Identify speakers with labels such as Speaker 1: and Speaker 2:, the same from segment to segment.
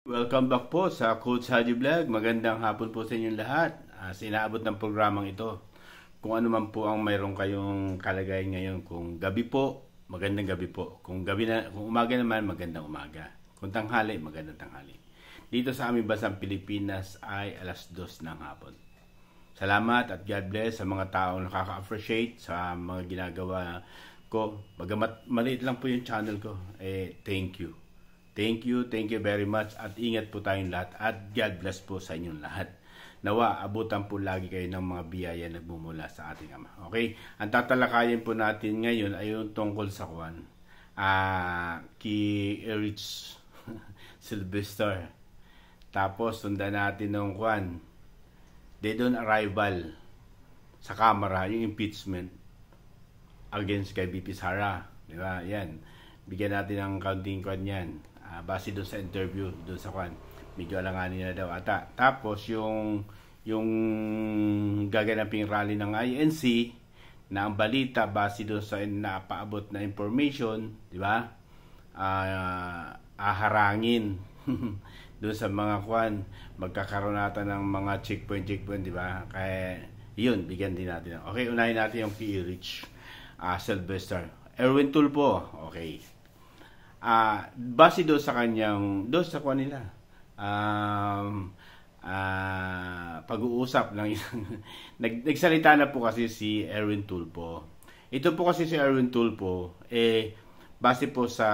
Speaker 1: Welcome back po sa Coach Haji Vlog. Magandang hapon po sa inyong lahat. Sinaabot ng programang ito. Kung ano man po ang mayroon kayong kalagayan ngayon. Kung gabi po, magandang gabi po. Kung umaga naman, magandang umaga. Kung tanghali, magandang tanghali. Dito sa aming bansang Pilipinas ay alas 2 ng hapon. Salamat at God bless sa mga taong nakaka-appreciate sa mga ginagawa ko. Bagamat maliit lang po yung channel ko, thank you. Thank you very much at ingat po tayong lahat at God bless po sa inyong lahat. Nawa, abutan po lagi kayo ng mga biyaya na nagmumula sa ating Ama. Okay? Ang tatalakayin po natin ngayon ay yung tungkol sa kay Rich Sylvester. Tapos sundan natin ng dead on arrival sa Kamara, yung impeachment against kay VP Sara. Di ba? Yan. Bigyan natin ng counting yan. Base doon sa interview doon sa medyo alanganin na daw ata. Tapos yung gaganaping rally ng INC na ang balita base doon sa napaabot na information, di ba? Aharangin doon sa mga magkakaroon natin ng mga checkpoint, di ba? Kaya yun, bigyan din natin. Okay, unahin natin yung kay Rich Sylvester. Erwin Tulfo, okay. Base doon sa kanyang nila pag-uusap ng isang nagsalita na po kasi si Erwin Tulfo. Ito po kasi si Erwin Tulfo base po sa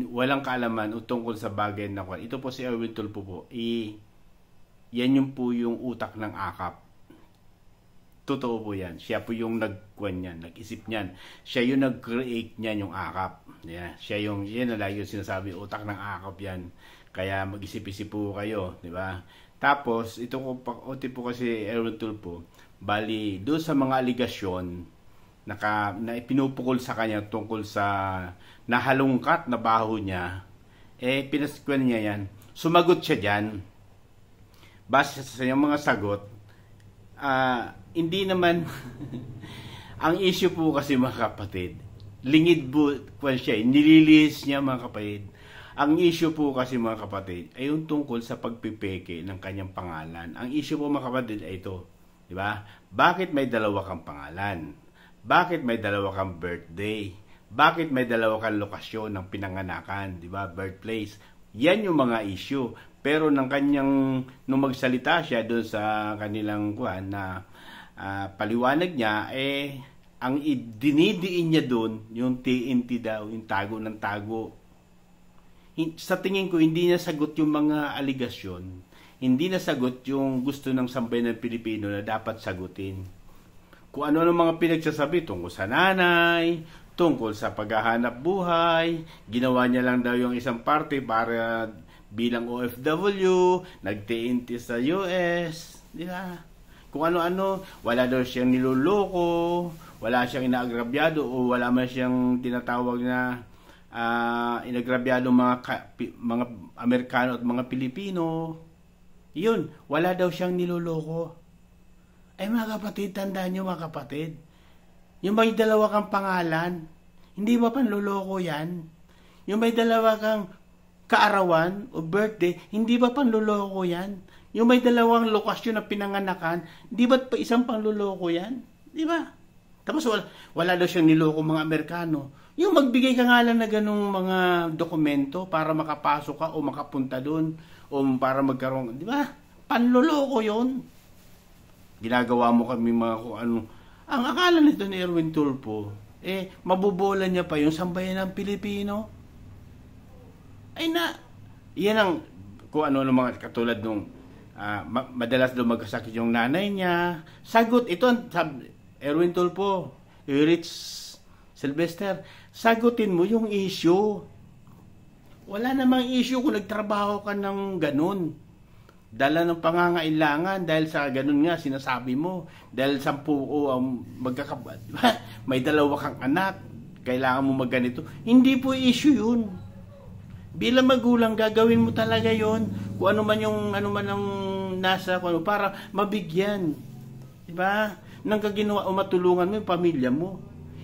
Speaker 1: walang kaalaman tungkol sa bagay na ito po si Erwin Tulfo po yan yung po yung utak ng AKAP. Totoo po yan. Siya po yung nag-isip niyan. Siya yung nag-create niyan, yung AKAP. Yeah. Yan na lagi yung sinasabi, utak ng AKAP yan. Kaya mag-isip-isip po kayo, di ba? Tapos, ito po kasi Erwin Tulfo, bali, doon sa mga aligasyon na pinupukol sa kanya tungkol sa nahalungkat na baho niya, pinaskwan niya yan. Sumagot siya dyan. Base sa mga sagot, hindi naman ang issue po kasi mga kapatid, lingid po siya, nililihis niya mga kapatid. Ang issue po kasi mga kapatid ay yung tungkol sa pagpipeke ng kanyang pangalan. Ang issue po mga kapatid ay ito, di ba? Bakit may dalawa kang pangalan? Bakit may dalawa kang birthday? Bakit may dalawa kang lokasyon ng pinanganakan, di ba? Birthplace. Yan yung mga issue. Pero nung magsalita siya doon sa kanilang paliwanag niya, ang dinidiin niya doon, yung TNT daw, yung tago ng tago. Sa tingin ko, hindi na sagot yung mga aligasyon. Hindi na sagot yung gusto ng sambayan ng Pilipino na dapat sagutin. Kung ano-ano mga pinagsasabi tungkol sa nanay, tungkol sa paghahanap buhay, ginawa niya lang daw yung isang parte para bilang OFW, nag-TNT sa US, di ba? Kung ano-ano, wala daw siyang niloloko, wala siyang inaagrabyado o wala man siyang tinatawag na inagrabyado mga Amerikano at mga Pilipino. Yun, wala daw siyang niloloko. Mga kapatid, tandaan niyo mga kapatid, yung may dalawa kang pangalan, hindi ba panloloko yan? Yung may dalawa kang kaarawan o birthday, hindi ba panloloko yan? Yung may dalawang lokasyon na pinanganakan, di ba pa isang panloloko yan? Di ba? Tapos wala daw siyang niloko mga Amerikano. Yung magbigay ka nga lang na ganung mga dokumento para makapasok ka o makapunta doon o para magkaroon, di ba? Panloloko yon. Ginagawa mo kami mga kung ano. Ang akala nito ni Erwin Tulfo, mabubola niya pa yung sambayan ng Pilipino. Yan ang kung ano mga katulad nung madalas daw magkasakit yung nanay niya. Sagot, ito Erwin Tulfo, Rich Sylvester, sagutin mo yung issue. Wala namang issue kung nagtrabaho ka ng ganun. Dala ng pangangailangan dahil sa ganun nga sinasabi mo. Dahil 10 may dalawa kang anak, kailangan mo magganito. Hindi po issue yun. Bilang magulang, gagawin mo talaga yon kung ano man ang nasa para mabigyan. Diba? Nang kaginawa o matulungan mo yung pamilya mo.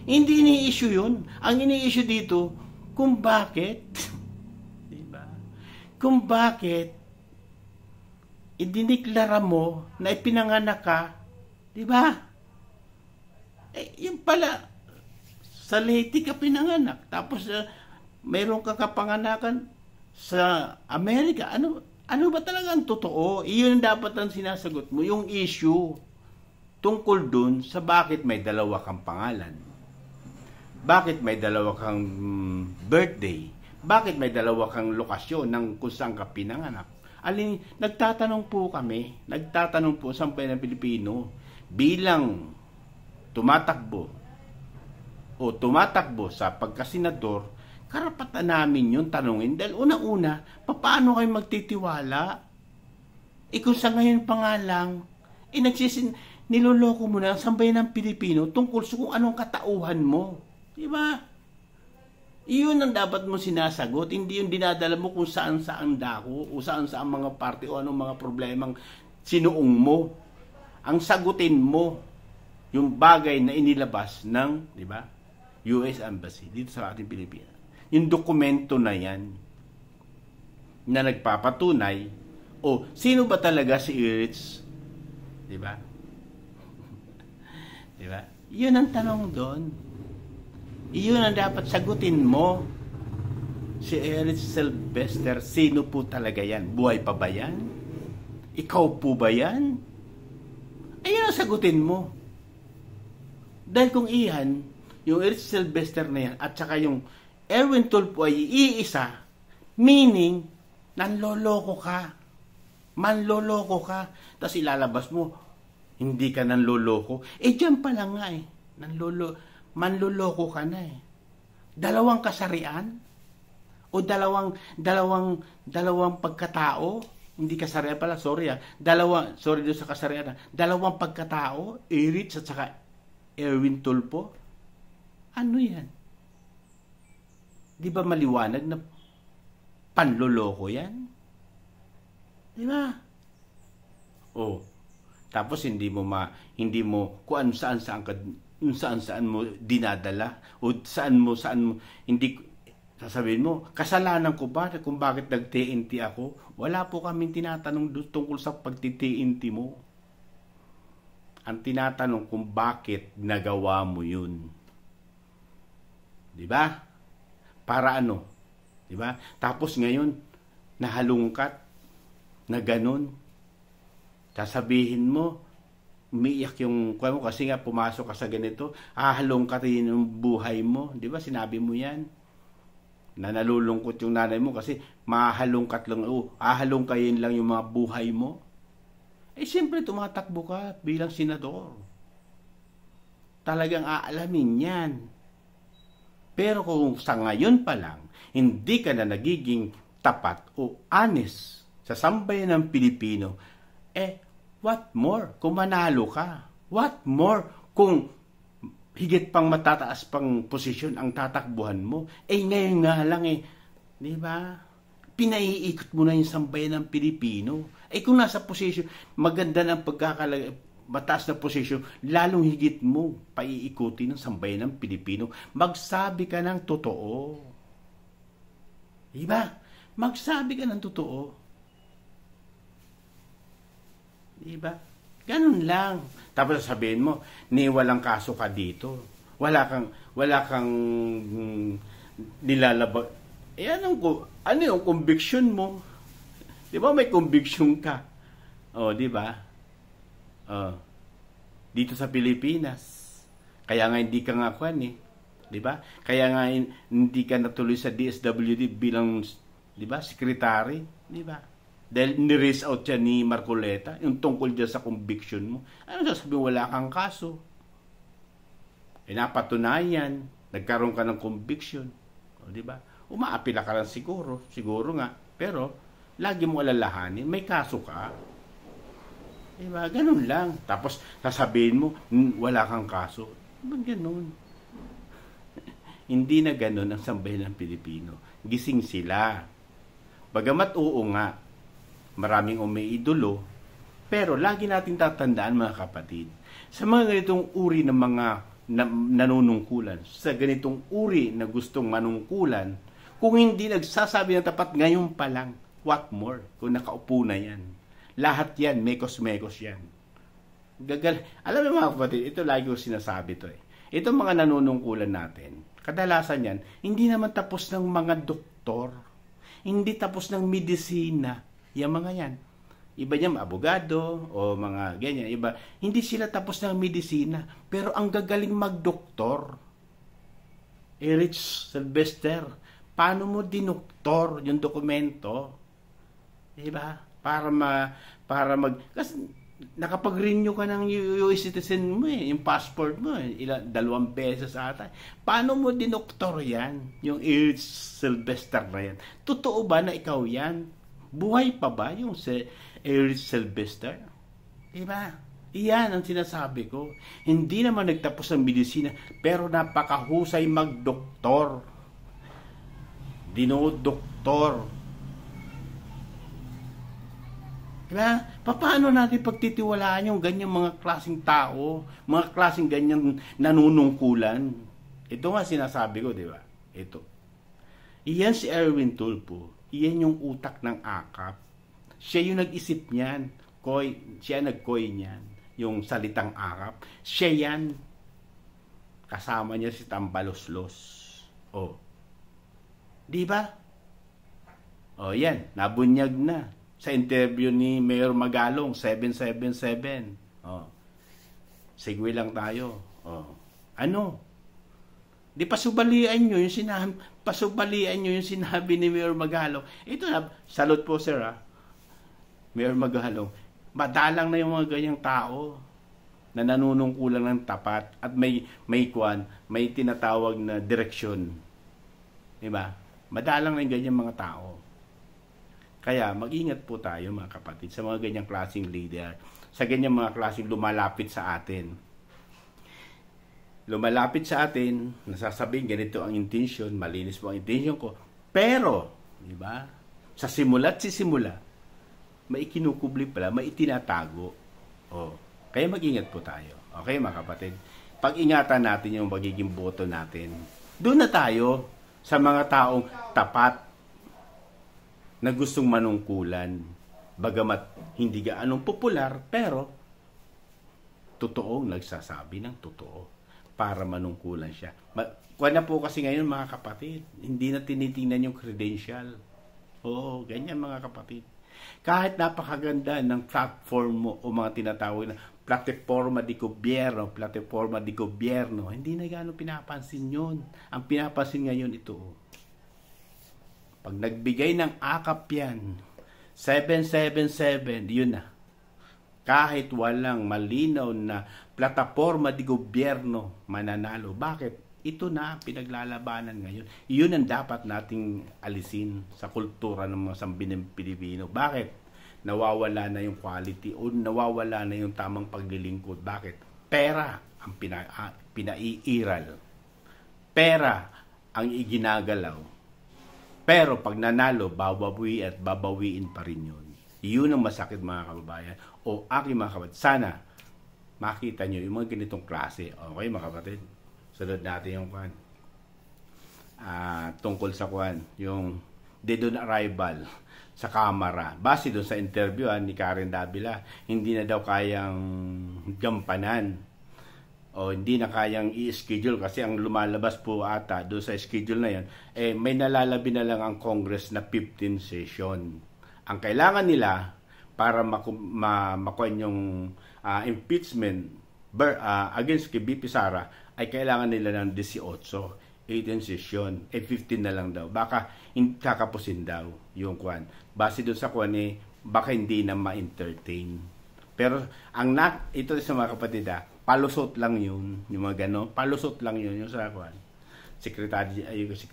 Speaker 1: Hindi ini-issue yun. Ang ini-issue dito, kung bakit. Diba? kung bakit idiniklara mo na ipinanganak ka, di ba? Yung pala, sa Leyte ka pinanganak, tapos mayroon kang kapanganakan sa Amerika. Ano ba talaga ang totoo? Iyon dapat ang sinasagot mo, yung issue tungkol dun sa bakit may dalawa kang pangalan. Bakit may dalawa kang birthday? Bakit may dalawa kang lokasyon ng kung saan ka pinanganak? Nagtatanong po sa bayan ng Pilipino, bilang tumatakbo sa pagkasenador, karapatan namin yung tanungin. Dahil una-una, paano kayo magtitiwala? Kung sa ngayon pa nga lang, niloloko mo na ang sambayan ng Pilipino tungkol sa kung anong katauhan mo. Diba? Iyon ang dapat mo sinasagot, hindi yung dinadala mo kung saan-saan dako, o saan-saan mga party, o anong mga problemang sinuong mo. Ang sagutin mo, yung bagay na inilabas ng, di ba, US Embassy dito sa ating Pilipinas. Yung dokumento na yan, na nagpapatunay, sino ba talaga si Eritz? Di ba? Di ba? Yun ang tanong doon. Iyon ang dapat sagutin mo. Si Eritz Sylvester, sino po talaga yan? Buhay pa ba yan? Ikaw po ba yan? Ayun ang sagutin mo. Dahil kung iyan, yung Eritz Sylvester na yan, at saka yung Erwin Tulfo ay iisa, meaning, nanloloko ka. Manloloko ka. Tapos ilalabas mo, hindi ka nanloloko. Diyan pa lang nga manloloko ka na Dalawang kasarian o dalawang pagkatao, hindi kasarian pala, sorry doon sa kasarian. Dalawang pagkatao, Eritz at saka Erwin Tulfo. Ano yan? Di ba maliwanag na panloloko yan? Di ba? Tapos hindi mo kung saan mo dinadala o saan mo hindi sasabihin mo kasalanan ko ba kung bakit nag-TNT ako. Wala po kaming tinatanong tungkol sa pagti-TNT mo. Ang tinatanong kung bakit nagawa mo yun. Di ba? Para ano? Di ba? Tapos ngayon nahalungkat na ganun. Sasabihin mo umiiyak yung kuha mo kasi nga pumasok ka sa ganito, hahalungkat yung buhay mo. Di ba? Sinabi mo yan. Na nalulungkot yung nanay mo kasi mahalungkat lang, hahalungkayin lang yung mga buhay mo. Siyempre tumatakbo ka bilang senador. Talagang aalamin yan. Pero kung sa ngayon pa lang, hindi ka na nagiging tapat o honest sa sambayan ng Pilipino, what more kung manalo ka? What more kung higit pang matataas pang posisyon ang tatakbuhan mo? Ngayon nga lang di ba? Pinaiikot mo na yung sambayan ng Pilipino. Kung nasa posisyon, maganda ng mataas na posisyon, lalong higit mo paiikutin ng sambayan ng Pilipino. Magsabi ka ng totoo. Di ba? Magsabi ka ng totoo. Diba? Ganun lang. Tapos sabihin mo, walang kaso ka dito. Wala kang nilalabag. Ano yung conviction mo? Di ba may conviction ka? Di ba? Dito sa Pilipinas. Kaya nga hindi ka nga di ba? Kaya nga hindi ka natuloy sa DSWD bilang, di ba, secretary, di ba? Dahil ni-raise out siya ni Marcoleta, yung tungkol dyan sa conviction mo. Ano sasabihin, wala kang kaso. Napatunayan, nagkaroon ka ng conviction. Di ba? Umaapila ka lang siguro nga. Pero, lagi mo alalahanin, may kaso ka. Di ba? Ganun lang. Tapos, sasabihin mo, wala kang kaso. Ganun. Hindi na ganun ang sambayan ng Pilipino. Gising sila. Bagamat oo nga, maraming umiidolo, pero lagi natin tatandaan mga kapatid, sa mga ganitong uri ng mga nanunungkulan, sa ganitong uri na gustong manungkulan, kung hindi nagsasabi ng tapat ngayon pa lang, What more? Kung nakaupo na yan. Lahat yan, mekos-mekos yan. Alam mo mga kapatid, ito lagi ko sinasabi to eh. Itong mga nanunungkulan natin, kadalasan yan, hindi naman tapos ng mga doktor. Hindi tapos ng medisina. Yung mga yan. Iba niya abogado o mga ganyan. Iba, hindi sila tapos ng medisina. Pero ang gagaling magdoktor. Erich Sylvester, paano mo dinoktor yung dokumento? Diba? Kasi nakapag-renew ka ng US citizen mo yung passport mo 2 beses ata. Paano mo dinoktor yan? Yung Erich Sylvester na yan. Totoo ba na ikaw yan? Buhay pa ba yung Erich Sylvester? Diba? Iyan ang sinasabi ko. Hindi naman nagtapos ng medisina, pero napakahusay magdoktor. Dinodoktor. Diba? Paano natin pagtitiwalaan yung ganyang mga klaseng tao, mga klaseng ganyang nanunungkulan? Ito nga sinasabi ko, di ba? Ito. Iyan si Erwin Tulfo. Iyan yung utak ng AKAP. Siya yung nag-isip niyan. Siya nag-coy niyan. Yung salitang AKAP. Siya yan. Kasama niya si Tambaloslos. Oh. Di ba? Oh, yan. Nabunyag na. Sa interview ni Mayor Magalong, 777. Oh. Segway lang tayo. Oh. Ano? Di pasubalian nyo yung sinabi ni Mayor Magalong. Ito na, salute po sir ha. Mayor Magalong. Madalang na yung mga ganyang tao na nanunungkulan ng tapat at may tinatawag na direksyon. Di ba? Madalang na yung ganyang mga tao. Kaya mag-ingat po tayo mga kapatid sa mga ganyang klaseng leader, sa ganyang mga klaseng lumalapit sa atin. Lumalapit sa atin, nasasabihin ganito ang intention, malinis po ang intention ko. Pero, di ba? Sa simula't sisimula, may kinukubli pala, may itinatago. Oh, kaya mag-ingat po tayo. Okay mga kapatid? Pag-ingatan natin yung magiging boto natin. Doon na tayo sa mga taong tapat na gustong manungkulan, bagamat hindi gaanong popular, pero totoong nagsasabi ng totoo para manungkulan siya. Kuha na po kasi ngayon mga kapatid, hindi na tinitingnan yung credential. Oo, ganyan mga kapatid. Kahit napakaganda ng platform mo o mga tinatawag na plataforma di gobyerno, hindi na gano'ng pinapansin yun. Ang pinapansin ngayon ito. Pag nagbigay ng AKAP yan, 777, yun na. Kahit walang malinaw na plataforma di gobyerno, mananalo. Bakit? Ito na ang pinaglalabanan ngayon. Iyon ang dapat nating alisin sa kultura ng mga sambilang Pilipino. Bakit? Nawawala na yung quality o nawawala na yung tamang paglilingkod. Bakit? Pera ang pinaiiral. Pera ang iginagalaw. Pero pag nanalo, babawiin pa rin yun. Yun ang masakit mga kababayan. O aking mga kapatid, sana makita nyo yung mga ganitong klase. Okay mga kapatid? Sunod natin yung kwan. Tungkol sa kwan, yung dead on arrival sa Kamara. Base doon sa interview ni Karen Davila, hindi na daw kayang gampanan o hindi na kayang i-schedule kasi ang lumalabas po ata doon sa schedule na yan, may nalalabi na lang ang Congress na 15 session. Ang kailangan nila para makuha yung impeachment against kay BP Sara ay kailangan nila ng 18 session. 15 na lang daw. Baka kakapusin daw yung kwan. Base doon sa kwan baka hindi na ma-entertain. Pero ito sa mga kapatid palusot lang yun, yung mga gano'n, palusot lang yun, yung sa kwan. Secretary,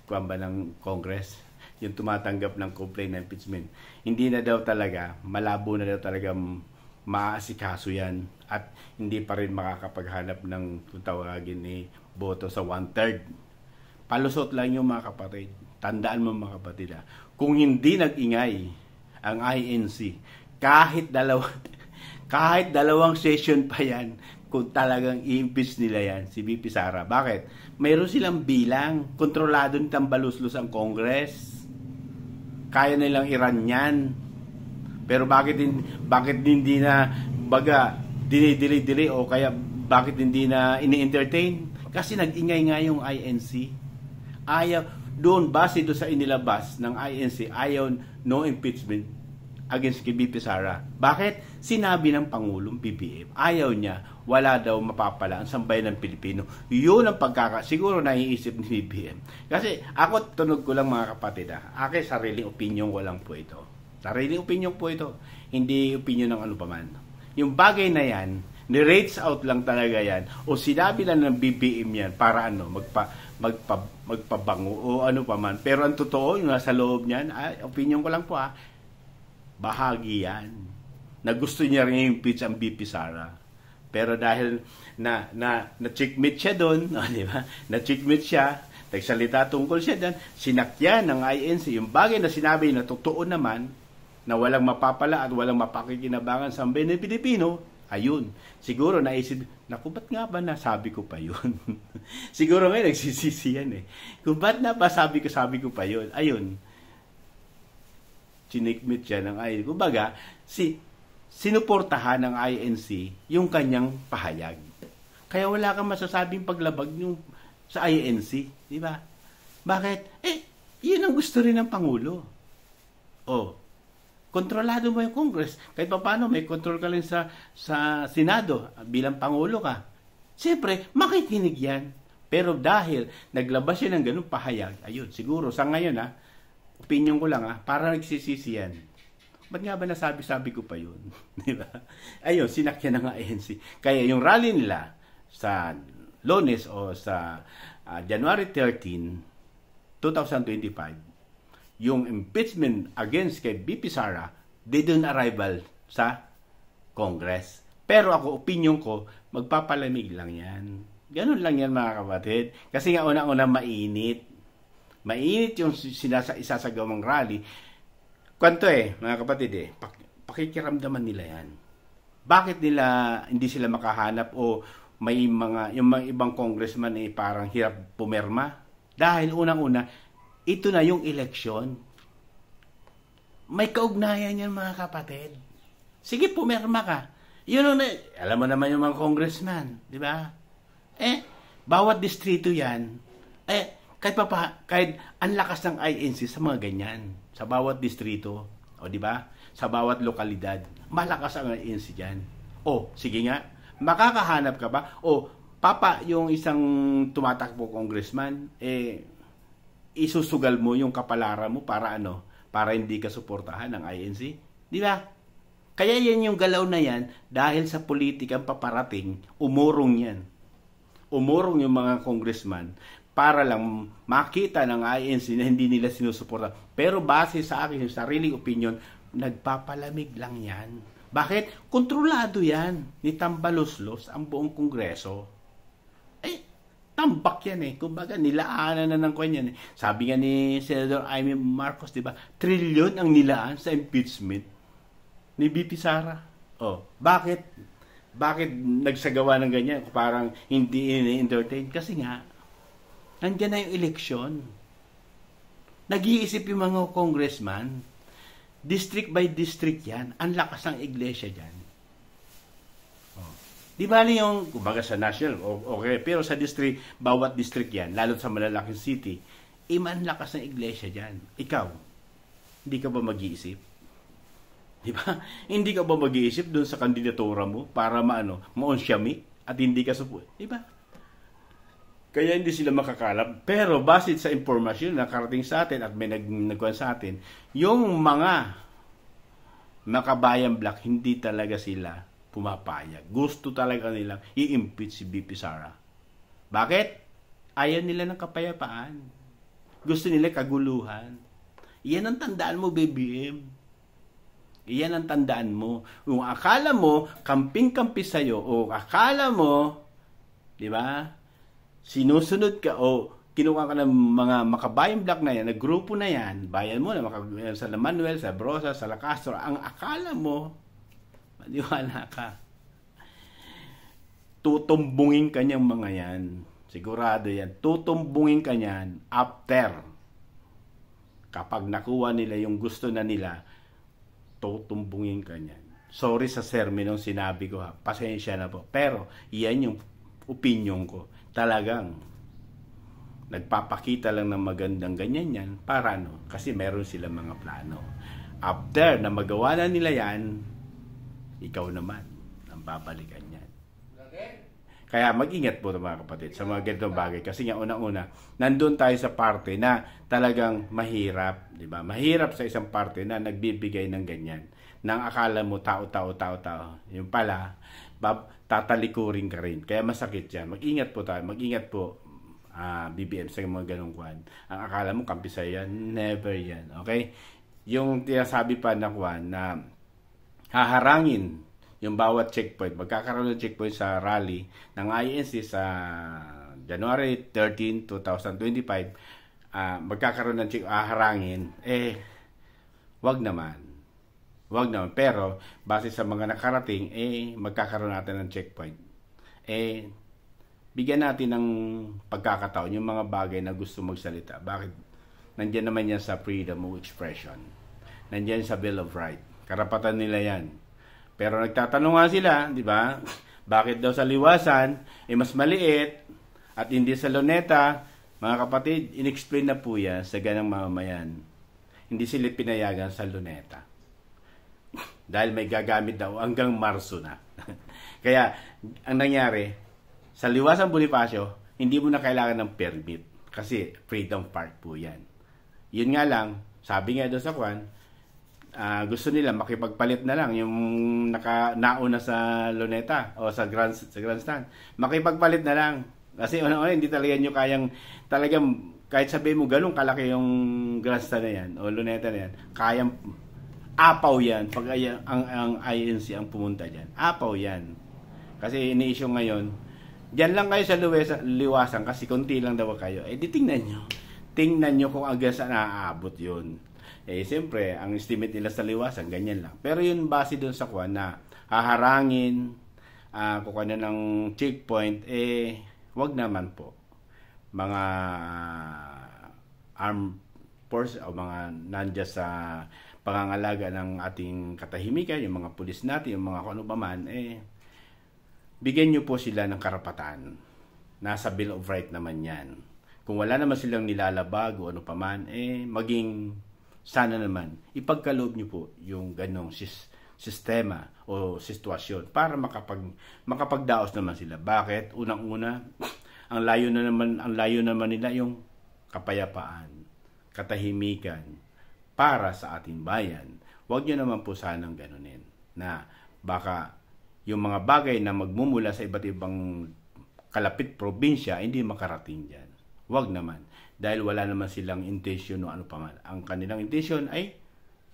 Speaker 1: kwan ba ng Congress, yung tumatanggap ng complaint na impeachment. Hindi na daw talaga, malabo na daw talaga maaasikaso yan at hindi pa rin makakapaghanap ng kung tawagin boto sa 1/3. Palusot lang yung mga kapatid. Tandaan mo mga kapatid kung hindi nag-ingay ang INC, kahit dalawang session pa yan, kung talagang i-impeach nila yan, si BP Sara. Bakit? Mayroon silang bilang, kontrolado ni Tambaloslos ang Congress. kaya nilang i-run yan. Pero bakit hindi na baga delay o kaya bakit hindi na ini-entertain? Kasi nag-ingay nga yung INC. Ayaw doon, base doon sa inilabas ng INC, ayaw no impeachment against kay BP Sara. Bakit? Sinabi ng Pangulong BBM, ayaw niya, wala daw mapapala ang sambayan ng Pilipino. Yun ang siguro naiisip ni BBM. Kasi ako, tunog ko lang mga kapatid, aking sariling opinion ko lang po ito. Sariling opinion po ito. Hindi opinion ng ano paman. Yung bagay na yan, ni-rates out lang talaga yan, o sinabi lang ng BBM yan para magpabango o ano pa man. Pero ang totoo, yung nasa loob niyan, opinion ko lang po bahagi yan. Na gusto niya rin impeach ang BP Sara. Pero dahil na-checkmate siya doon, di ba? Na-checkmate siya, nagsalita tungkol siya doon, sinakyan ng INC, yung bagay na sinabi na totoo naman, na walang mapapala at walang mapakikinabangan sa sambayan ng Pilipino, ayun. Siguro naisip, naku, ba't nga ba nasabi ko pa yun? Siguro ngayon nagsisisi yan Kung ba't na ba sabi ko pa yun? Ayun. Chinikmit siya ng INC. Kumbaga, sinuportahan ng INC yung kanyang pahayag. Kaya wala kang masasabing paglabag yung sa INC. Di ba? Bakit? Yun ang gusto rin ng Pangulo. Kontrolado mo yung Congress. Kahit pa paano, may control ka rin sa Senado bilang Pangulo ka. Siyempre, makikinig yan. Pero dahil naglabas siya ng ganung pahayag, ayun, siguro, sa ngayon opinion ko lang para nagsisisi yan. Ba't nga ba nasabi ko pa yun? Diba? Ayun, sinakyan ng ANC. Kaya yung rally nila sa Lunes o sa January 13, 2025, yung impeachment against kay BP Sara, they don't arrival sa Congress. Pero ako, opinion ko, magpapalamig lang yan. Ganun lang yan mga kapatid. Kasi nga una-una mainit. Mainit yung isasagawang rally. Kwanto mga kapatid pakikiramdaman nila yan. Bakit nila hindi sila makahanap o may yung mga ibang congressman parang hirap pumirma? Dahil unang-una, ito na yung eleksyon. May kaugnayan yan mga kapatid. Sige, pumirma ka. Alam mo naman yung mga congressman, di ba? Bawat distrito yan, kahit ang lakas ng INC sa mga ganyan, sa bawat distrito, o di ba? Sa bawat lokalidad, malakas ang INC dyan. Sige nga, makakahanap ka ba? Yung isang tumatakbo congressman, isusugal mo yung kapalaran mo para hindi ka suportahan ng INC. Di ba? Kaya yan yung galaw na yan, dahil sa politikang paparating, umurong yan. Umurong yung mga congressman para lang makita ng INC na hindi nila sinusuporta. Pero base sa akin, yung sariling opinion, nagpapalamig lang yan. Bakit? Kontrolado yan ni Tambaloslos ang buong Kongreso. Tambak yan Kumbaga, nilaanan na ng kanya Sabi nga ni Senator Amy Marcos, di ba? Trilyon ang nilaan sa impeachment ni BP Sara. Bakit? Bakit nagsagawa ng ganyan? Parang hindi ini-entertain. Kasi nga, nandiyan na yung eleksyon. Nag-iisip yung mga congressman. District by district yan. Ang lakas ng iglesia dyan. Di ba yung, kumbaga sa national, okay, pero sa district, bawat district yan, lalo sa malalaking city, man lakas ng iglesia dyan. Ikaw, hindi ka ba mag-iisip? Di ba? Hindi ka ba mag-iisip doon sa kandidatura mo para maonsyami at hindi ka support? Di ba? Kaya hindi sila makakalap. Pero base sa impormasyon na karating sa atin at may nagkuhan sa atin, yung mga makabayang black, hindi talaga sila pumapayag. Gusto talaga nilang i-impeach si BP Sara. Bakit? Ayaw nila ng kapayapaan. Gusto nila kaguluhan. Iyan ang tandaan mo, BBM. Iyan ang tandaan mo. Kung akala mo, kamping-kampi sa'yo, o akala mo, di ba, sinusunod ka, o kinuha ka ng mga makabayang black na yan, na grupo na yan, bayan mo na sa Manuel, sa Brosa, sa La Castro, ang akala mo, maniwala ka, tutumbungin ka niyang mga yan. Sigurado yan. Tutumbungin ka niyan after Kapag nakuha nila yung gusto na nila, tutumbungin ka niyan. Sorry sa sermon nung sinabi ko ha. Pasensya na po. Pero, iyan yung opinion ko. Talagang, nagpapakita lang ng magandang ganyan yan. Para no? Kasi meron silang mga plano. After na magawa na nila yan, ikaw naman ang babalikan yan. Kaya mag-ingat po mga kapatid sa mga ganitong bagay. Kasi nga unang-una, nandun tayo sa parte na talagang mahirap. Diba? Mahirap sa isang parte na nagbibigay ng ganyan. Nang akala mo tao. Yung pala, tatalikurin ka rin. Kaya masakit yan. Mag-ingat po tayo. Mag-ingat po, BBM, sa mga ganong kwan. Ang akala mo kampisay yan. Never yan. Okay? Yung tinasabi pa na kwan na haharangin yung bawat checkpoint, magkakaroon ng checkpoint sa rally ng INC sa January 13, 2025, magkakaroon ng harangin, wag naman. Pero, base sa mga nakarating, magkakaroon natin ng checkpoint. Bigyan natin ng pagkakataon yung mga bagay na gusto magsalita. Bakit? Nandiyan naman yan sa freedom of expression. Nandiyan sa Bill of Rights. Karapatan nila yan. Pero nagtatanong nga sila, di ba? Bakit daw sa Liwasan, mas maliit at hindi sa Luneta? Mga kapatid, in-explain na po yan sa ganang mamamayan. Hindi sila pinayagan sa Luneta. Dahil may gagamit daw hanggang Marso na. Kaya, ang nangyari, sa Liwasan Bonifacio, hindi mo na kailangan ng permit. Kasi Freedom Park po yan. Yun nga lang, sabi nga doon sa Kwan, gusto nila makipagpalit na lang yung nauna sa Luneta o sa grandstand. Makipagpalit na lang. Kasi una-una hindi talaga nyo kayang, talagang kahit sabihin mo ganun kalaki yung grandstand na yan o Luneta na yan, kayang apaw yan pag ang INC ang pumunta dyan. Apaw yan. Kasi ini-issue ngayon, dyan lang kayo sa Liwasan kasi konti lang daw kayo. Di tingnan nyo. Tingnan nyo kung hanggang saan naaabot yun. Siyempre, ang estimate nila sa Liwasan, ganyan lang. Pero yun base doon sa kuha na haharangin, kukuha na ng checkpoint, wag naman po. Mga armed force o mga nandiyan sa pangangalaga ng ating katahimikan, yung mga pulis natin, yung mga kung ano pa man, bigyan nyo po sila ng karapatan. Nasa Bill of Rights naman yan. Kung wala naman silang nilalabag o ano pa man, maging sana naman, ipagkaloob nyo po yung ganong sistema o sitwasyon para makapagdaos naman sila. Bakit? Unang-una, ang layo naman nila yung kapayapaan, katahimikan para sa ating bayan. Huwag nyo naman po sanang ganunin na baka yung mga bagay na magmumula sa iba't ibang kalapit probinsya hindi makarating dyan. Huwag naman. Dahil wala naman silang intensyon o ano pa man. Ang kanilang intensyon ay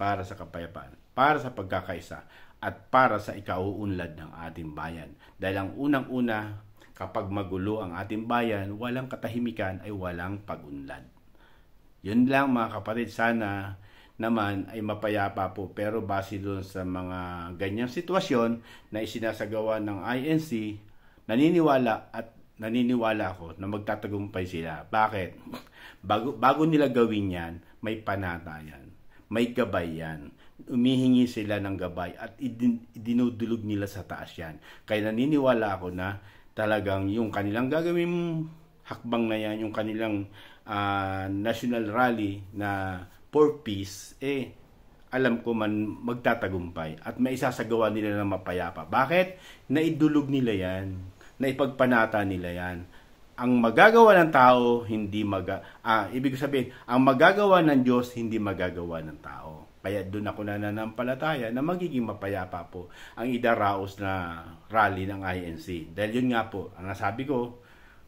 Speaker 1: para sa kapayapaan, para sa pagkakaisa, at para sa ikauunlad ng ating bayan. Dahil ang unang-una, kapag magulo ang ating bayan, walang katahimikan ay walang pag-unlad. Yun lang mga kapatid, sana naman ay mapayapa po. Pero base doon sa mga ganyang sitwasyon na isinasagawa ng INC, naniniwala ako na magtatagumpay sila. Bakit? Bago nila gawin yan, may panatayan, may gabay yan. Umihingi sila ng gabay at idinudulog nila sa taas yan. Kaya naniniwala ako na talagang yung kanilang gagawin hakbang na yan, yung kanilang national rally na for peace, alam ko man magtatagumpay at may isasagawa nila ng mapayapa. Bakit? Naidulog nila yan. Naipagpanata nila yan. Ang magagawa ng tao, ibig sabihin, ang magagawa ng Diyos, hindi magagawa ng tao. Kaya doon ako nananampalataya na magiging mapayapa po ang idaraos na rally ng INC. Dahil yun nga po, ang nasabi ko,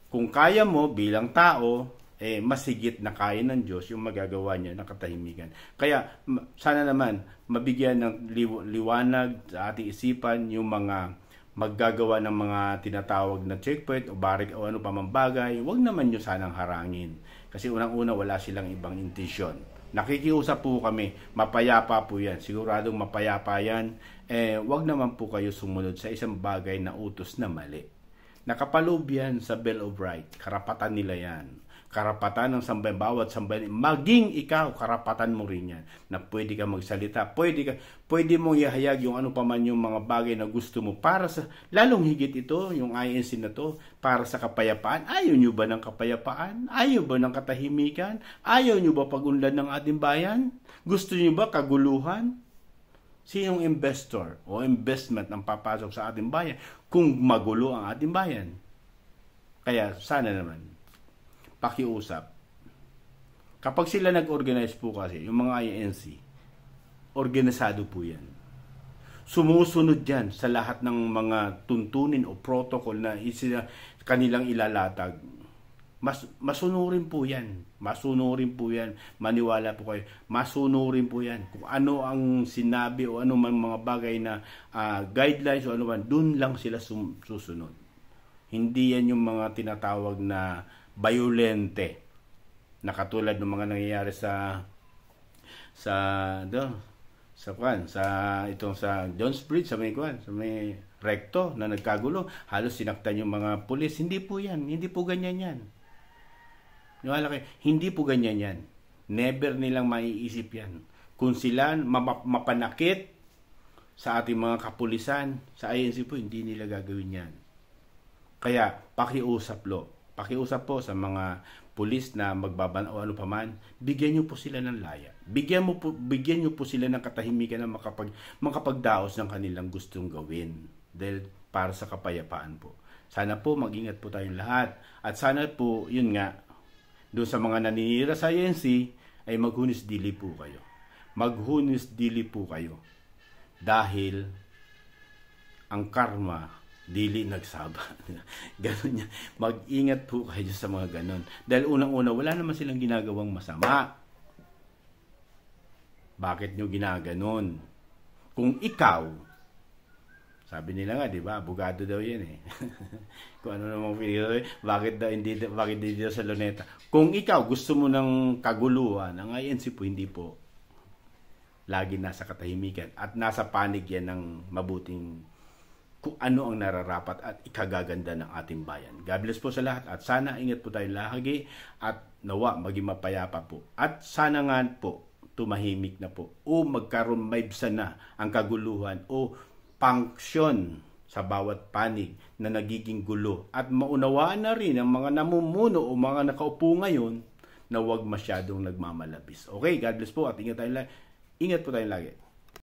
Speaker 1: kung kaya mo bilang tao, mas higit na kaya ng Diyos yung magagawa niya ng katahimikan. Kaya sana naman mabigyan ng liwanag sa ating isipan yung mga maggagawa ng mga tinatawag na checkpoint o barik o ano pa mang bagay, huwag naman nyo sanang harangin. Kasi unang-una wala silang ibang intensyon. Nakikiusap po kami, mapayapa po yan. Siguradong mapayapa yan. Huwag naman po kayo sumunod sa isang bagay na utos na mali. Nakapaloob yan sa Bill of Rights. Karapatan nila yan. karapatan ng sambayan, bawat sambayan, maging ikaw, karapatan mo rin yan, na pwede ka magsalita, pwede mong ihayag yung ano pa man yung mga bagay na gusto mo para sa, lalong higit ito, yung INC na to, para sa kapayapaan. Ayaw nyo ba ng kapayapaan? Ayaw ba ng katahimikan? Ayaw nyo ba pagunlad ng ating bayan? Gusto nyo ba kaguluhan? Sinong investor o investment ang papasok sa ating bayan kung magulo ang ating bayan? Kaya sana naman, pakiusap. Kapag sila nag-organize po kasi, yung mga INC, organisado po yan. Sumusunod yan sa lahat ng mga tuntunin o protocol na kanilang ilalatag. Masunurin po yan. Masunurin po yan. Maniwala po kayo. Masunurin po yan. Kung ano ang sinabi o ano man mga bagay na guidelines o ano man, dun lang sila susunod. Hindi yan yung mga tinatawag na violente na katulad ng mga nangyayari sa Jones Bridge, sa may recto na nagkagulo, halos sinaktan yung mga pulis. Hindi po ganyan yan. Hindi po ganyan yan. Never nilang maiisip yan. Kung sila mapanakit sa ating mga kapulisan, sa INC po, hindi nila gagawin yan. Kaya, pakiusap po sa mga pulis na magbaban o ano paman, bigyan niyo po sila ng laya. Bigyan niyo po sila ng katahimikan na makapagdaos ng kanilang gustong gawin. Dahil para sa kapayapaan po. Sana po mag-ingat po tayong lahat. At sana po, yun nga, doon sa mga naninira sa INC, ay maghunis-dili po kayo. Maghunis-dili po kayo. Dahil ang karma, dili nagsaba. Ganun niya. Mag-ingat po kayo sa mga ganun. Dahil unang-una, wala naman silang ginagawang masama. Bakit nyo ginaganon? Kung ikaw, sabi nila nga, di ba? Abogado daw yan eh. Kung ano namang pinili, bakit hindi daw sa Luneta? Kung ikaw gusto mo ng kaguluhan, ang INC po, hindi po. Lagi nasa katahimikan at nasa panig yan ng mabuting kung ano ang nararapat at ikagaganda ng ating bayan. God bless po sa lahat at sana ingat po tayo lagi at nawa maging mapayapa po. At sana nga po tumahimik na po o magkaroon maibsan na ang kaguluhan o function sa bawat panig na nagiging gulo at maunawaan na rin ang mga namumuno o mga nakaupo ngayon na huwag masyadong nagmamalabis. Okay, God bless po at ingat po tayong lagi.